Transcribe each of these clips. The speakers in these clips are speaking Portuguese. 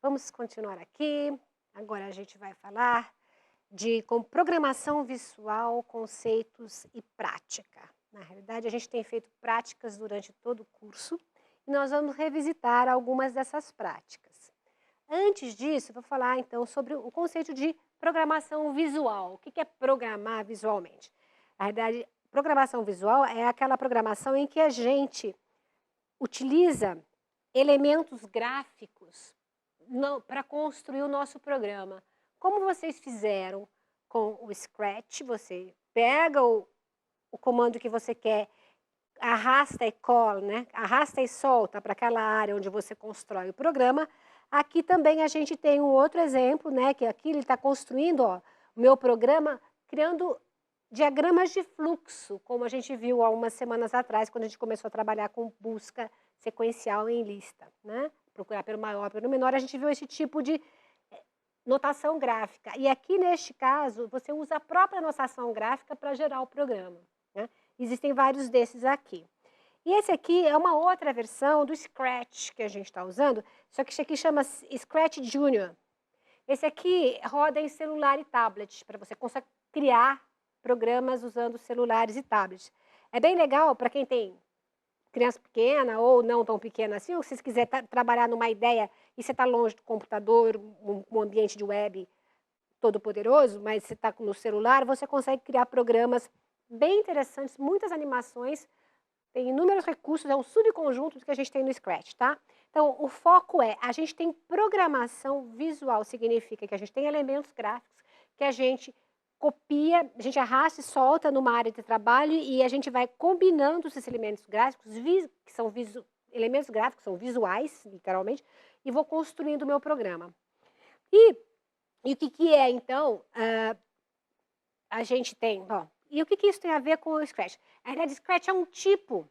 Vamos continuar aqui. Agora a gente vai falar de programação visual, conceitos e prática. Na realidade, a gente tem feito práticas durante todo o curso e nós vamos revisitar algumas dessas práticas. Antes disso, eu vou falar então sobre o conceito de programação visual. O que é programar visualmente? Na realidade, programação visual é aquela programação em que a gente utiliza elementos gráficos para construir o nosso programa. Como vocês fizeram com o Scratch, você pega o comando que você quer, arrasta e cola, né? Arrasta e solta para aquela área onde você constrói o programa. Aqui também a gente tem um outro exemplo, né? Que aqui ele está construindo o meu programa, criando diagramas de fluxo, como a gente viu há umas semanas atrás, quando a gente começou a trabalhar com busca sequencial em lista, né? Procurar pelo maior, pelo menor, a gente viu esse tipo de notação gráfica. E aqui, neste caso, você usa a própria notação gráfica para gerar o programa, né? Existem vários desses aqui. E esse aqui é uma outra versão do Scratch que a gente está usando, só que esse aqui chama Scratch Junior. Esse aqui roda em celular e tablet, para você conseguir criar programas usando celulares e tablets. É bem legal para quem tem criança pequena ou não tão pequena assim, ou se você quiser trabalhar numa ideia e você está longe do computador, um ambiente de web todo poderoso, mas você está no celular, você consegue criar programas bem interessantes, muitas animações, tem inúmeros recursos, é um subconjunto do que a gente tem no Scratch, tá? Então, o foco é, a gente tem programação visual, significa que a gente tem elementos gráficos que a gente copia, a gente arrasta e solta numa área de trabalho e a gente vai combinando esses elementos gráficos, que são elementos gráficos, são visuais, literalmente, e vou construindo o meu programa. E o que é, então, a gente tem, bom, e o que isso tem a ver com o Scratch? Na verdade, Scratch é um tipo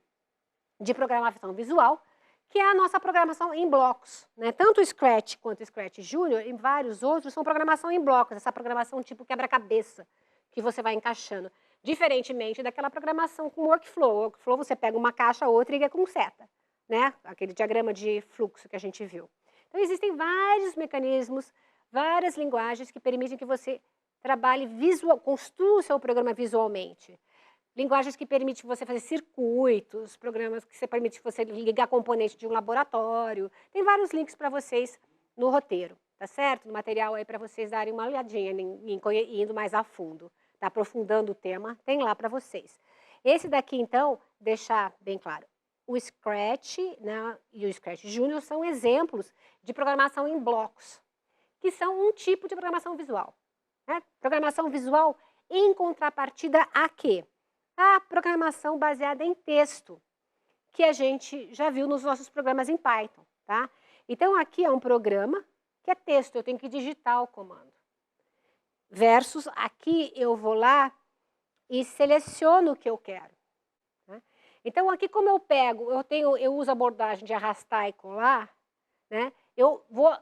de programação visual, que é a nossa programação em blocos, né? Tanto o Scratch quanto o Scratch Junior e vários outros são programação em blocos, essa programação tipo quebra-cabeça, que você vai encaixando. Diferentemente daquela programação com workflow. Workflow você pega uma caixa, outra e liga com seta, né? Aquele diagrama de fluxo que a gente viu. Então, existem vários mecanismos, várias linguagens que permitem que você trabalhe construa o seu programa visualmente. Linguagens que permitem você fazer circuitos, programas que permitem você ligar componentes de um laboratório. Tem vários links para vocês no roteiro, tá certo? No material aí para vocês darem uma olhadinha, indo mais a fundo, tá? Aprofundando o tema, tem lá para vocês. Esse daqui, então, deixar bem claro. O Scratch, né, e o Scratch Junior são exemplos de programação em blocos, que são um tipo de programação visual, né? Programação visual em contrapartida a quê? A programação baseada em texto, que a gente já viu nos nossos programas em Python, tá? Então, aqui é um programa que é texto, eu tenho que digitar o comando. Versus, aqui eu vou lá e seleciono o que eu quero, né? Então, aqui como eu uso a abordagem de arrastar e colar, né? Eu vou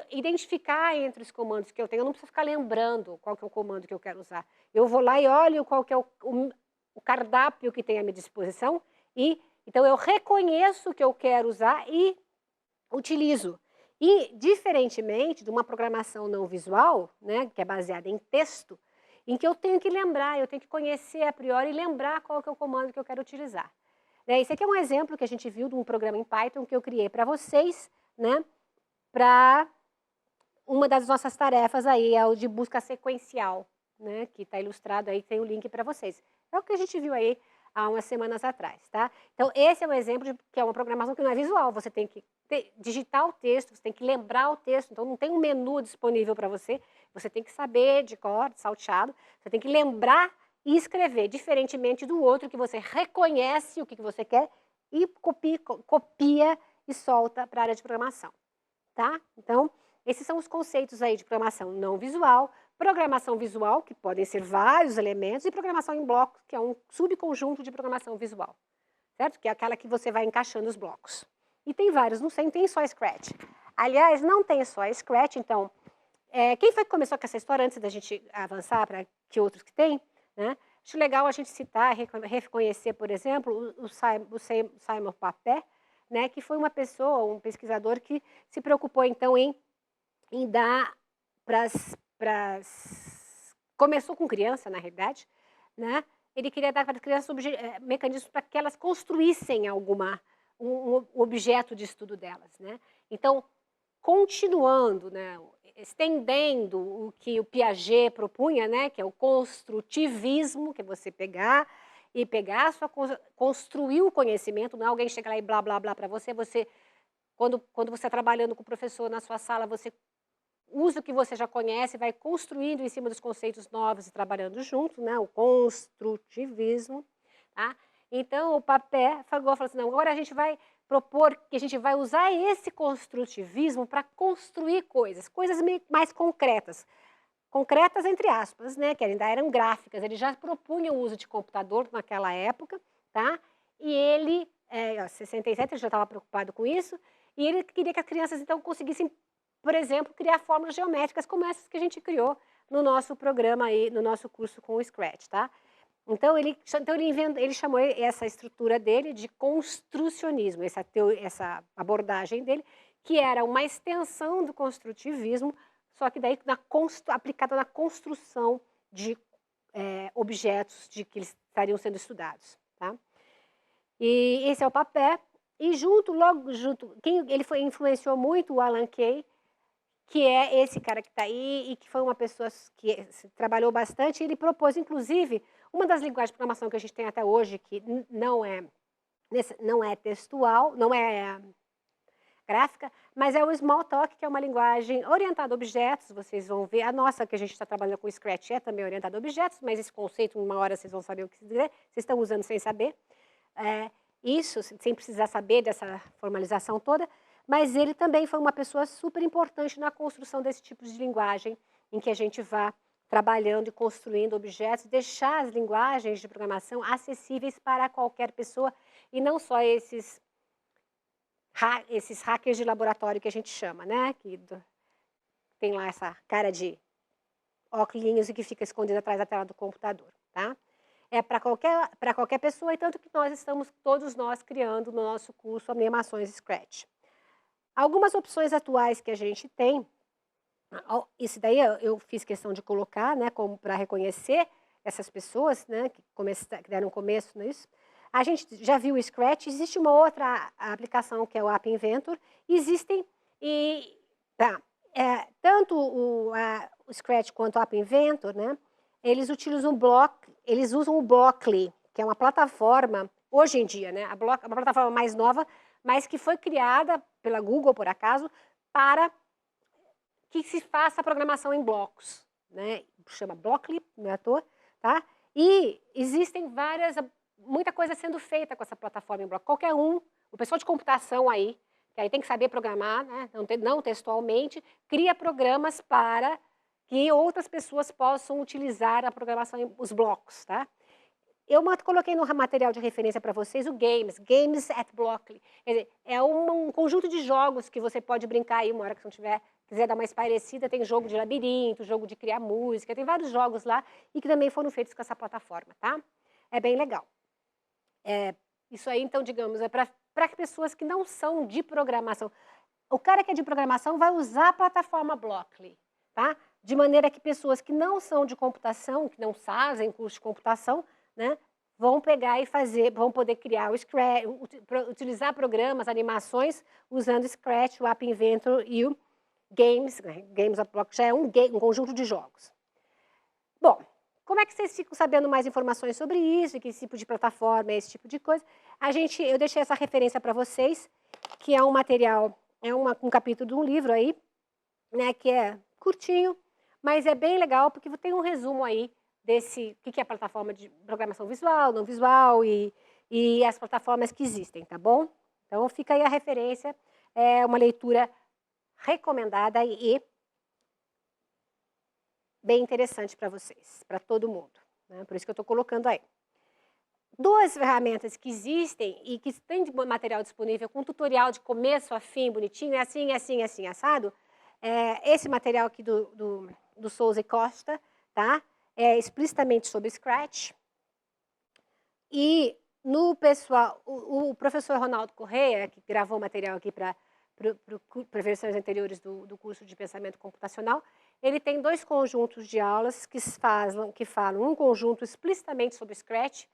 identificar entre os comandos que eu tenho, eu não preciso ficar lembrando qual que é o comando que eu quero usar. Eu vou lá e olho qual que é o cardápio que tem à minha disposição e então eu reconheço o que eu quero usar e utilizo. E, diferentemente de uma programação não visual, né, que é baseada em texto, em que eu tenho que lembrar, eu tenho que conhecer a priori e lembrar qual que é o comando que eu quero utilizar. Esse aqui é um exemplo que a gente viu de um programa em Python que eu criei para vocês, né, para uma das nossas tarefas aí, é o de busca sequencial, né, que está ilustrado aí, tem o link para vocês. É o que a gente viu aí há umas semanas atrás, tá? Então, esse é um exemplo de que é uma programação que não é visual, você tem que digitar o texto, você tem que lembrar o texto, então não tem um menu disponível para você, você tem que saber de cor, de salteado, você tem que lembrar e escrever, diferentemente do outro que você reconhece o que você quer e copia e solta para a área de programação, tá? Então, esses são os conceitos aí de programação não visual, programação visual, que podem ser vários elementos, e programação em blocos, que é um subconjunto de programação visual, certo? Que é aquela que você vai encaixando os blocos. E tem vários, não tem só Scratch. Aliás, não tem só Scratch, então, quem foi que começou com essa história antes da gente avançar para que outros que tem, né? Acho legal a gente citar, reconhecer, por exemplo, o Simon Papert, né, que foi uma pessoa, um pesquisador que se preocupou, então, em em dar começou com criança, na realidade, né? Ele queria dar para as crianças mecanismos para que elas construíssem um objeto de estudo delas, né? Então, continuando, né, estendendo o que o Piaget propunha, né, que é o construtivismo, que é você pegar construir o conhecimento, não é alguém chegar lá e blá, blá, blá para você, quando você está trabalhando com o professor na sua sala, você usa o que você já conhece, vai construindo em cima dos conceitos novos e trabalhando junto, né, o construtivismo, tá? Então, o Papin falou assim, não, agora a gente vai propor que a gente vai usar esse construtivismo para construir coisas mais concretas. Concretas entre aspas, né, que ainda eram gráficas. Ele já propunha o uso de computador naquela época, tá? E ele, em 67, ele já estava preocupado com isso, e ele queria que as crianças, então, conseguissem, por exemplo, criar fórmulas geométricas como essas que a gente criou no nosso programa aí, no nosso curso com o Scratch, tá? Então, ele chamou essa estrutura dele de construcionismo, essa abordagem dele, que era uma extensão do construtivismo, só que daí aplicada na construção de objetos que eles estariam sendo estudados. Tá? E esse é o Papin. E logo junto, ele influenciou muito o Alan Kay, que é esse cara que está aí e que foi uma pessoa que trabalhou bastante. Ele propôs, inclusive, uma das linguagens de programação que a gente tem até hoje, que não é textual, não é gráfica, mas é o Smalltalk, que é uma linguagem orientada a objetos. Vocês vão ver, a nossa que a gente está trabalhando com o Scratch é também orientada a objetos, mas esse conceito, uma hora vocês vão saber o que dizer, vocês estão usando sem saber. Isso, sem precisar saber dessa formalização toda, mas ele também foi uma pessoa super importante na construção desse tipo de linguagem, em que a gente vá trabalhando e construindo objetos, deixar as linguagens de programação acessíveis para qualquer pessoa, e não só esses hackers de laboratório que a gente chama, né? Que tem lá essa cara de óculos e que fica escondido atrás da tela do computador, tá? É para qualquer pessoa, e tanto que nós estamos, todos nós, criando no nosso curso animações Scratch. Algumas opções atuais que a gente tem, isso daí eu fiz questão de colocar, né, como para reconhecer essas pessoas, né, que deram começo nisso. A gente já viu o Scratch, existe uma outra aplicação que é o App Inventor, existem, tanto o Scratch quanto o App Inventor, né, eles usam o Blockly, que é uma plataforma, hoje em dia, né, uma plataforma mais nova, mas que foi criada pela Google, por acaso, para que se faça a programação em blocos, né? Chama Blockly, não é à toa, tá? E existem muita coisa sendo feita com essa plataforma em bloco. Qualquer o pessoal de computação aí, que aí tem que saber programar, né? Não textualmente, cria programas para que outras pessoas possam utilizar a programação, os blocos, tá? Eu coloquei no material de referência para vocês o Games at Blockly. É um conjunto de jogos que você pode brincar aí, uma hora que você não quiser dar uma espairecida, tem jogo de labirinto, jogo de criar música, tem vários jogos lá e que também foram feitos com essa plataforma, tá? É bem legal. Isso aí, então, digamos, é para pessoas que não são de programação. O cara que é de programação vai usar a plataforma Blockly, tá? De maneira que pessoas que não são de computação, que não fazem curso de computação, né, vão pegar e vão poder criar o Scratch, utilizar programas, animações, usando o Scratch, o App Inventor e o Games at Block já é um conjunto de jogos. Bom, como é que vocês ficam sabendo mais informações sobre isso, que tipo de plataforma é esse tipo de coisa? Eu deixei essa referência para vocês, que é um material, um capítulo de um livro aí, né, que é curtinho, mas é bem legal, porque tem um resumo aí desse, o que é a plataforma de programação visual, não visual e as plataformas que existem, tá bom? Então, fica aí a referência, é uma leitura recomendada e bem interessante para vocês, para todo mundo, né? Por isso que eu estou colocando aí. Duas ferramentas que existem e que tem de material disponível com tutorial de começo a fim, bonitinho, é assim, assim, assim, assado. Esse material aqui do Souza e Costa, tá? É explicitamente sobre Scratch. E no pessoal, o professor Ronaldo Correia, que gravou material aqui para para versões anteriores do curso de pensamento computacional, ele tem 2 conjuntos de aulas que falam um conjunto explicitamente sobre Scratch,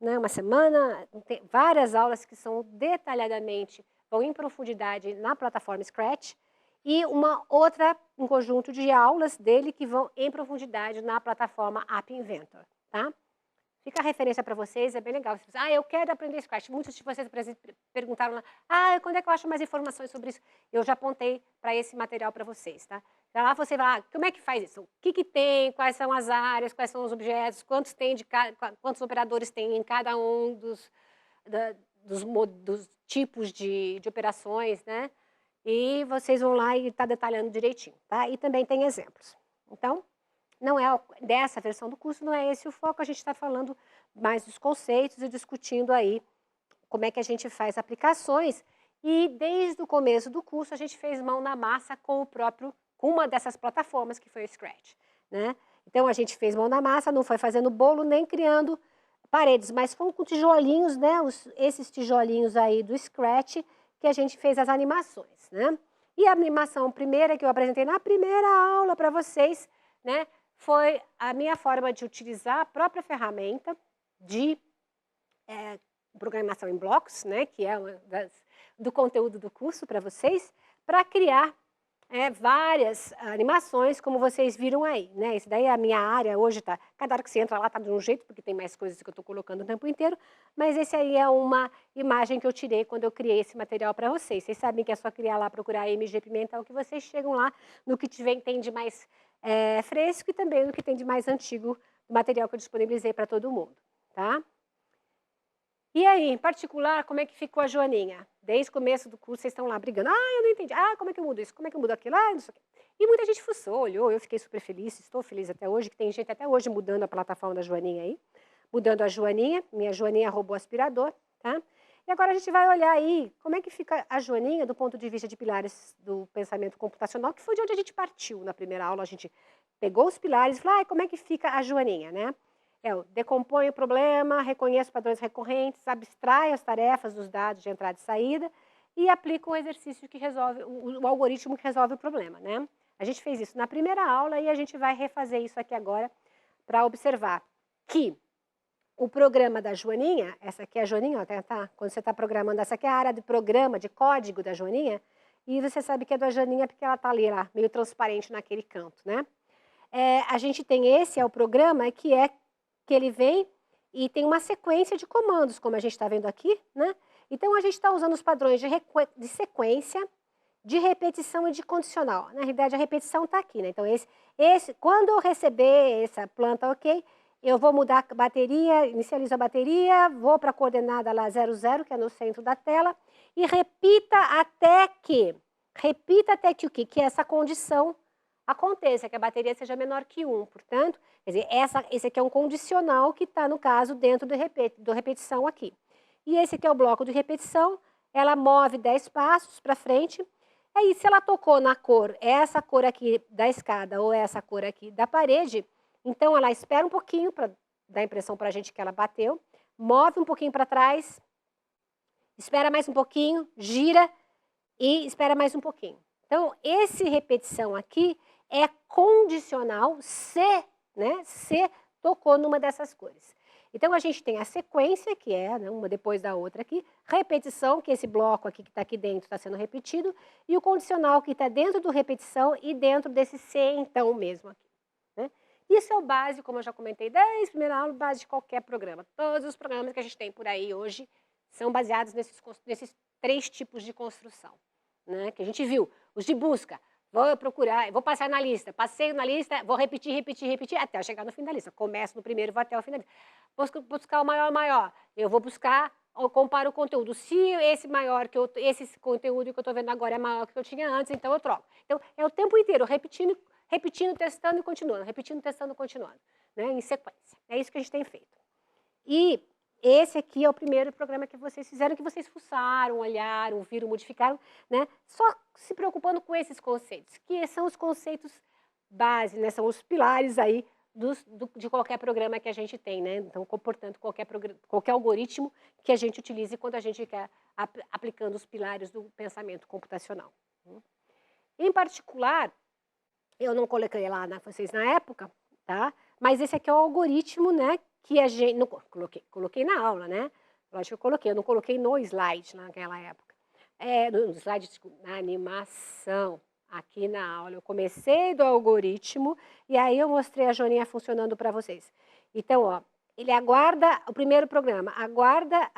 né, uma semana, tem várias aulas que são detalhadamente, vão em profundidade na plataforma Scratch, e um conjunto de aulas dele que vão em profundidade na plataforma App Inventor, tá? Fica a referência para vocês, é bem legal. Eu quero aprender Scratch. Muitos de vocês perguntaram lá, quando é que eu acho mais informações sobre isso? Eu já apontei para esse material para vocês, tá? Lá você vai, como é que faz isso? O que tem, quais são as áreas, quais são os objetos, quantos operadores tem em cada um dos tipos de operações, né? E vocês vão lá e está detalhando direitinho, tá? E também tem exemplos. Então, não é dessa versão do curso, não é esse o foco, a gente está falando mais dos conceitos e discutindo aí como é que a gente faz aplicações. E desde o começo do curso a gente fez mão na massa com uma dessas plataformas que foi o Scratch, né? Então a gente fez mão na massa, não foi fazendo bolo nem criando paredes, mas foram com tijolinhos, né? Esses tijolinhos aí do Scratch que a gente fez as animações, né? E a animação primeira que eu apresentei na primeira aula para vocês, né? Foi a minha forma de utilizar a própria ferramenta de programação em blocos, né, que é do conteúdo do curso para vocês, para criar várias animações, como vocês viram aí, né? Isso daí é a minha área hoje, tá? Cada hora que você entra lá tá de um jeito, porque tem mais coisas que eu estou colocando o tempo inteiro, mas esse aí é uma imagem que eu tirei quando eu criei esse material para vocês. Vocês sabem que é só criar lá, procurar MG Pimentel, que vocês chegam lá no que tem de mais fresco e também no que tem de mais antigo, material que eu disponibilizei para todo mundo, tá? E aí, em particular, como é que ficou a Joaninha? Desde o começo do curso, vocês estão lá brigando. Eu não entendi. Como é que eu mudo isso? Como é que eu mudo aquilo? Não sei o quê. E muita gente fuçou, olhou, eu fiquei super feliz, estou feliz até hoje, que tem gente até hoje mudando a plataforma da Joaninha aí. Mudando a Joaninha, minha Joaninha robô aspirador, tá? E agora a gente vai olhar aí como é que fica a Joaninha do ponto de vista de pilares do pensamento computacional, que foi de onde a gente partiu na primeira aula. A gente pegou os pilares e falou, como é que fica a Joaninha, né? Decompõe o problema, reconhece padrões recorrentes, abstrai as tarefas dos dados de entrada e saída e aplica o exercício que resolve, o algoritmo que resolve o problema, né? A gente fez isso na primeira aula e a gente vai refazer isso aqui agora para observar que o programa da Joaninha, essa aqui é a Joaninha, tá? Quando você está programando, essa aqui é a área de programa, de código da Joaninha, e você sabe que é da Joaninha porque ela está ali, lá, meio transparente naquele canto, né? A gente tem esse, é o programa, que ele vem e tem uma sequência de comandos, como a gente está vendo aqui, né? Então, a gente está usando os padrões de sequência, de repetição e de condicional. Na realidade, a repetição está aqui, né? Então, quando eu receber essa planta ok, eu vou mudar a bateria, inicializo a bateria, vou para a coordenada lá 00, que é no centro da tela, e repita até que o quê? Que essa condição aconteça, que a bateria seja menor que 1. Portanto, quer dizer, esse aqui é um condicional que está, no caso, dentro do repetição aqui. E esse aqui é o bloco de repetição, ela move 10 passos para frente. Aí, se ela tocou na cor, essa cor aqui da escada ou essa cor aqui da parede, então ela espera um pouquinho para dar a impressão para a gente que ela bateu, move um pouquinho para trás, espera mais um pouquinho, gira e espera mais um pouquinho. Então, esse repetição aqui é condicional se tocou numa dessas cores. Então, a gente tem a sequência, que é uma depois da outra aqui, repetição, que esse bloco aqui que está aqui dentro está sendo repetido, e o condicional que está dentro do repetição e dentro desse se então mesmo aqui, né? Isso é o básico, como eu já comentei desde a primeira aula, base de qualquer programa. Todos os programas que a gente tem por aí hoje são baseados nesses 3 tipos de construção, né? Que a gente viu. Os de busca. Vou procurar, vou passar na lista. Passei na lista, vou repetir, até eu chegar no fim da lista. Começo no primeiro, vou até o fim da lista. Buscar o maior. Eu vou buscar, eu comparo o conteúdo. Se esse conteúdo que eu estou vendo agora é maior que eu tinha antes, então eu troco. Então, é o tempo inteiro, repetindo, testando e continuando. Repetindo, testando e continuando, né? Em sequência. É isso que a gente tem feito. E esse aqui é o primeiro programa que vocês fizeram, que vocês fuçaram, olharam, viram, modificaram, né? Só se preocupando com esses conceitos, que são os conceitos base, né? São os pilares aí de qualquer programa que a gente tem, né? Então, portanto, qualquer algoritmo que a gente utilize quando a gente quer aplicando os pilares do pensamento computacional. Em particular, eu não coloquei lá vocês na época, tá? Mas esse aqui é o algoritmo, né? Que a gente não coloquei na aula, né? Lógico que eu coloquei, eu não coloquei no slide naquela época. No slide, desculpa, na animação. Aqui na aula eu comecei do algoritmo e aí eu mostrei a joaninha funcionando para vocês. Então, ó, ele aguarda o primeiro programa, aguarda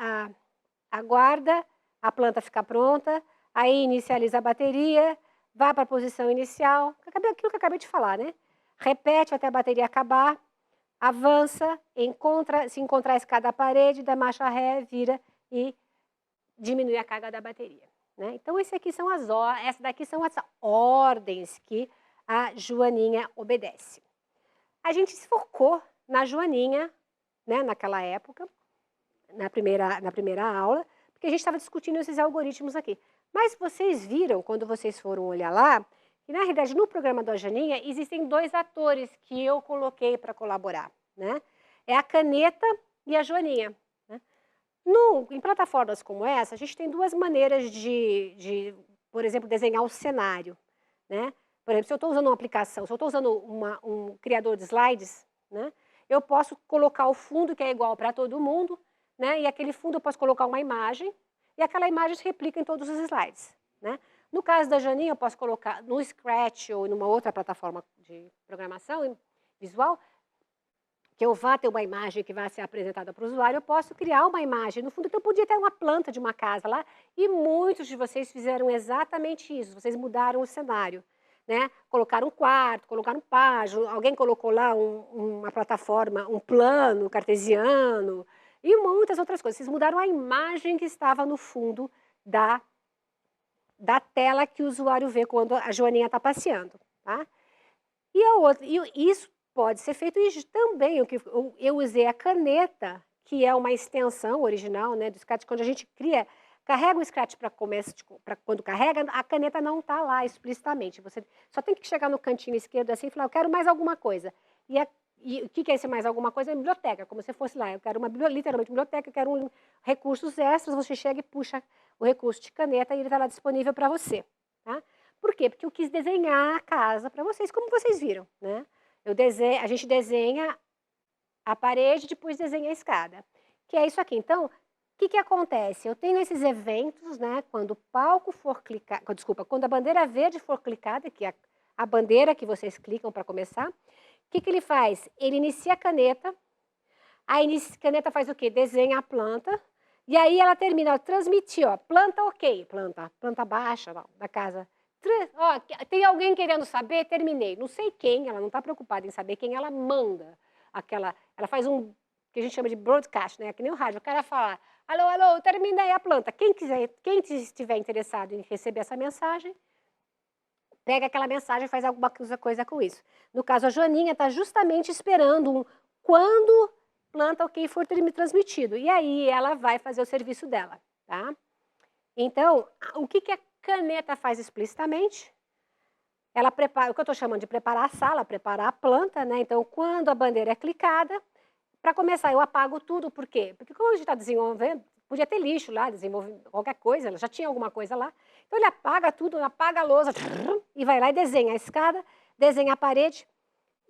a planta ficar pronta, aí inicializa a bateria, vai para a posição inicial, aquilo que eu acabei de falar, né? Repete até a bateria acabar, avança, se encontrar a escada à parede, dá marcha ré, vira e diminui a carga da bateria. Né? Então, essas daqui são as ordens que a joaninha obedece. A gente se focou na joaninha, né, naquela época, na primeira aula, porque a gente estava discutindo esses algoritmos aqui. Mas vocês viram, quando vocês foram olhar lá, que na realidade no programa da joaninha existem 2 atores que eu coloquei para colaborar. Né? É a caneta e a joaninha. Em plataformas como essa, a gente tem 2 maneiras de, por exemplo, desenhar o cenário. Né? Por exemplo, se eu estou usando uma aplicação, se eu estou usando um criador de slides, né, eu posso colocar o fundo que é igual para todo mundo, né, e aquele fundo eu posso colocar uma imagem, e aquela imagem se replica em todos os slides. Né? No caso da Janinha, eu posso colocar no Scratch ou numa outra plataforma de programação visual, que eu vá ter uma imagem que vai ser apresentada para o usuário, eu posso criar uma imagem. No fundo, eu podia ter uma planta de uma casa lá, e muitos de vocês fizeram exatamente isso, vocês mudaram o cenário. Né? Colocaram um quarto, colocaram um pátio, alguém colocou lá uma plataforma, um plano cartesiano, e muitas outras coisas. Vocês mudaram a imagem que estava no fundo da tela que o usuário vê quando a joaninha está passeando. Tá? E isso pode ser feito, e também eu usei a caneta, que é uma extensão original, né, do Scratch. Quando a gente carrega o Scratch para quando carrega, a caneta não está lá explicitamente. Você só tem que chegar no cantinho esquerdo assim e falar, eu quero mais alguma coisa. E o que é esse mais alguma coisa? É biblioteca, como se fosse lá, eu quero literalmente biblioteca, eu quero recursos extras, você chega e puxa o recurso de caneta e ele está lá disponível para você. Tá? Por quê? Porque eu quis desenhar a casa para vocês, como vocês viram. Né? A gente desenha a parede, depois desenha a escada. Que é isso aqui. Então, o que acontece? Eu tenho esses eventos, né? Quando o palco for clicado, desculpa, quando a bandeira verde for clicada, que é a bandeira que vocês clicam para começar, o que ele faz? Ele inicia a caneta, a caneta faz o quê? Desenha a planta, e aí ela termina, transmitir, ó, planta ok, planta baixa da casa. Ó, tem alguém querendo saber? Terminei. Não sei quem, ela não está preocupada em saber quem, ela manda ela faz que a gente chama de broadcast, né? Que nem o rádio, o cara fala, alô, alô, terminei a planta. Quem estiver interessado em receber essa mensagem, pega aquela mensagem e faz alguma coisa com isso. No caso, a Joaninha está justamente esperando quando planta ok for transmitido. E aí ela vai fazer o serviço dela, tá? Então, o que a caneta faz explicitamente? Ela prepara, o que eu estou chamando de preparar a sala, preparar a planta, né? Então, quando a bandeira é clicada, para começar, eu apago tudo, por quê? Porque como a gente está desenvolvendo, podia ter lixo lá, desenvolver qualquer coisa, ela já tinha alguma coisa lá. Então, ele apaga tudo, apaga a lousa, e vai lá e desenha a escada, desenha a parede.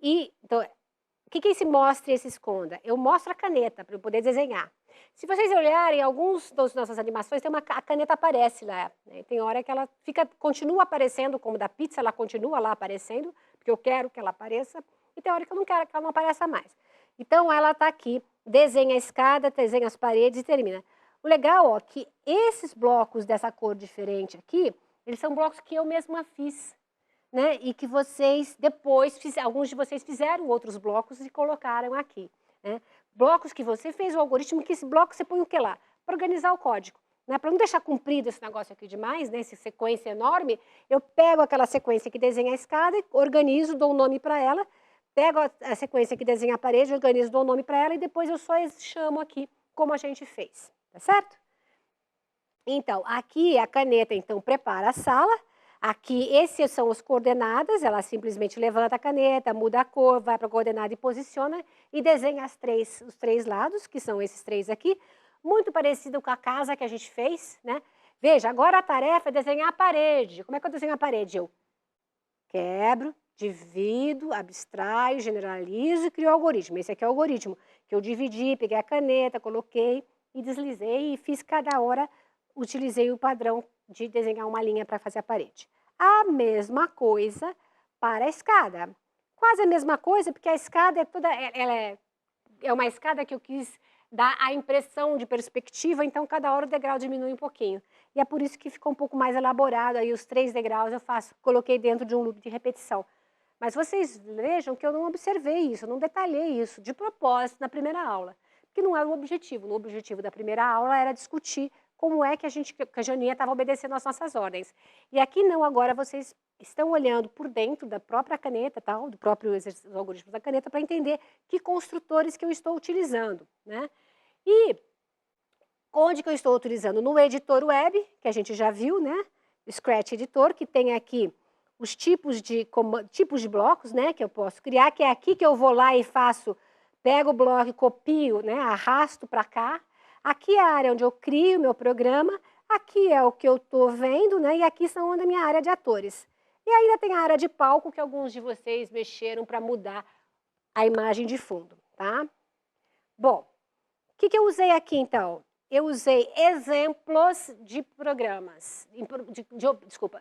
Então, o que se mostra e se esconda? Eu mostro a caneta para eu poder desenhar. Se vocês olharem, algumas das nossas animações, a caneta aparece lá. Né? Tem hora que ela continua aparecendo, como da pizza, ela continua lá aparecendo, porque eu quero que ela apareça, e tem hora que eu não quero que ela não apareça mais. Então, ela está aqui, desenha a escada, desenha as paredes e termina. O legal, ó, que esses blocos dessa cor diferente aqui, eles são blocos que eu mesma fiz. Né? E que vocês depois, alguns de vocês fizeram outros blocos e colocaram aqui. Né? Blocos que você fez o algoritmo, que esse bloco você põe o que lá? Para organizar o código. Né? Para não deixar comprido esse negócio aqui demais, né? Essa sequência enorme, eu pego aquela sequência que desenha a escada, organizo, dou um nome para ela, pego a sequência que desenha a parede, organizo, dou um nome para ela e depois eu só chamo aqui como a gente fez. Tá certo? Então, aqui a caneta então prepara a sala, Aqui, esses são as coordenadas, ela simplesmente levanta a caneta, muda a cor, vai para a coordenada e posiciona e desenha os três lados, que são esses três aqui, muito parecido com a casa que a gente fez, né? Veja, agora a tarefa é desenhar a parede. Como é que eu desenho a parede? Eu quebro, divido, abstraio, generalizo e crio o algoritmo. Esse aqui é o algoritmo, que eu dividi, peguei a caneta, coloquei e deslizei e fiz cada hora, utilizei o padrão de desenhar uma linha para fazer a parede. A mesma coisa para a escada. Quase a mesma coisa, porque a escada é toda, é uma escada que eu quis dar a impressão de perspectiva, então cada hora o degrau diminui um pouquinho. E é por isso que ficou um pouco mais elaborado, aí os 3 degraus eu coloquei dentro de um loop de repetição. Mas vocês vejam que eu não observei isso, eu não detalhei isso de propósito na primeira aula, porque não era o objetivo. O objetivo da primeira aula era discutir como é que a Joaninha estava obedecendo às nossas ordens. E aqui não, agora vocês estão olhando por dentro da própria caneta, tal, do próprio exercício dos algoritmos da caneta, para entender que construtores que eu estou utilizando, né? E onde que eu estou utilizando? No editor web, que a gente já viu, né? O Scratch Editor, que tem aqui os tipos de blocos, né? Que eu posso criar, que é aqui que eu vou lá e faço, pego o bloco, copio, né? Arrasto para cá. Aqui é a área onde eu crio o meu programa, aqui é o que eu estou vendo, né? E aqui são a minha área de atores. E ainda tem a área de palco, que alguns de vocês mexeram para mudar a imagem de fundo, tá? Bom, o que eu usei aqui, então? Eu usei exemplos de programas,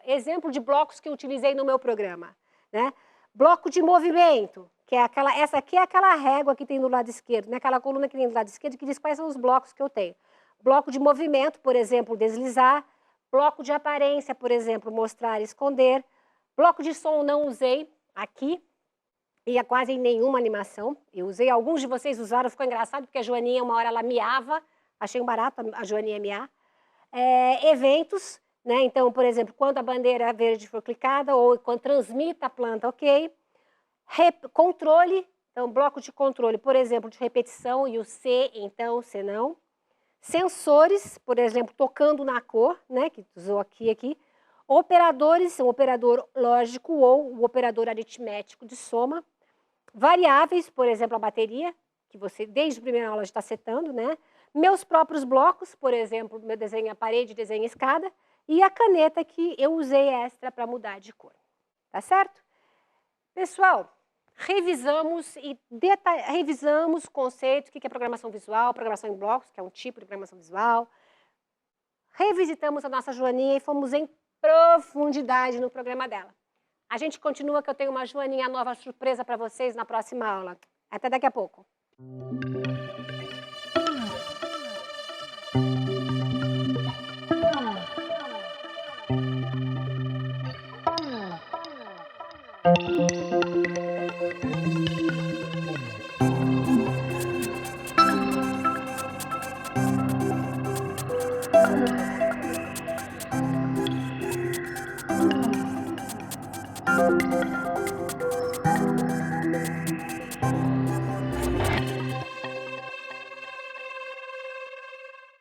exemplo de blocos que eu utilizei no meu programa, né? Bloco de movimento, que é essa aqui é aquela régua que tem do lado esquerdo, né? Aquela coluna que tem do lado esquerdo que diz quais são os blocos que eu tenho. Bloco de movimento, por exemplo, deslizar. Bloco de aparência, por exemplo, mostrar e esconder. Bloco de som não usei aqui, e quase em nenhuma animação. Eu usei, alguns de vocês usaram, ficou engraçado, porque a Joaninha, uma hora ela miava, achei um barato a Joaninha miar. Eventos, né? Então, por exemplo, quando a bandeira verde for clicada, ou quando transmita a planta, ok. Controle, então, bloco de controle, por exemplo, de repetição, e o C, então, C não. Sensores, por exemplo, tocando na cor, né? Que usou aqui. Operadores, um operador lógico ou o operador aritmético de soma. Variáveis, por exemplo, a bateria, que você, desde a primeira aula, está setando, né? Meus próprios blocos, por exemplo, meu desenho a parede, desenho a escada, e a caneta que eu usei extra para mudar de cor. Tá certo? Pessoal, revisamos o conceito, o que é programação visual, programação em blocos, que é um tipo de programação visual. Revisitamos a nossa Joaninha e fomos em profundidade no programa dela. A gente continua, que eu tenho uma Joaninha nova surpresa para vocês na próxima aula. Até daqui a pouco. Música